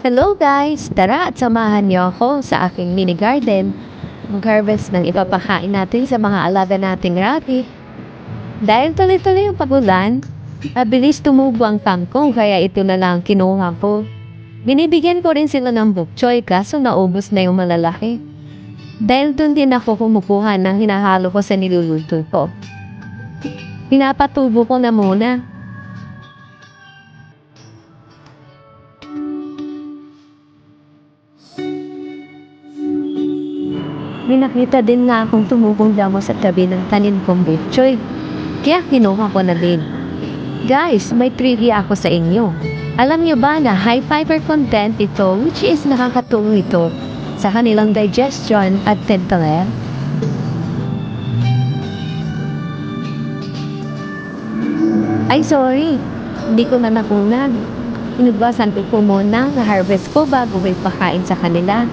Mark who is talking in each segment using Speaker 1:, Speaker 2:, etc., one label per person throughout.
Speaker 1: Hello guys! Tara at samahan niyo ako sa aking mini garden. Mag-harvest ng ipapakain natin sa mga alaga nating rabbit. Dahil tuloy-tuloy yung pagulan, mabilis tumubo ang kangkong kaya ito na lang kinuha ko. Binibigyan ko rin sila ng bok choy kaso naubos na yung malalaki. Dahil dun din ako kumukuha ng hinahalo ko sa niluluto ko. Pinapatubo ko na muna. May nakita din nga akong tumubong damo sa tabi ng tanim kong betchoy. Kaya kinuha ko na din. Guys, may trivia ako sa inyo. Alam niyo ba na high fiber content ito which is nakakatulong ito sa kanilang digestion at dental health? Ay sorry, hindi ko na nakunan. Inugbasan ko po muna na harvest ko bago may pakain sa kanila.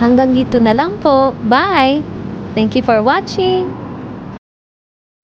Speaker 1: Hanggang dito na lang po. Bye! Thank you for watching!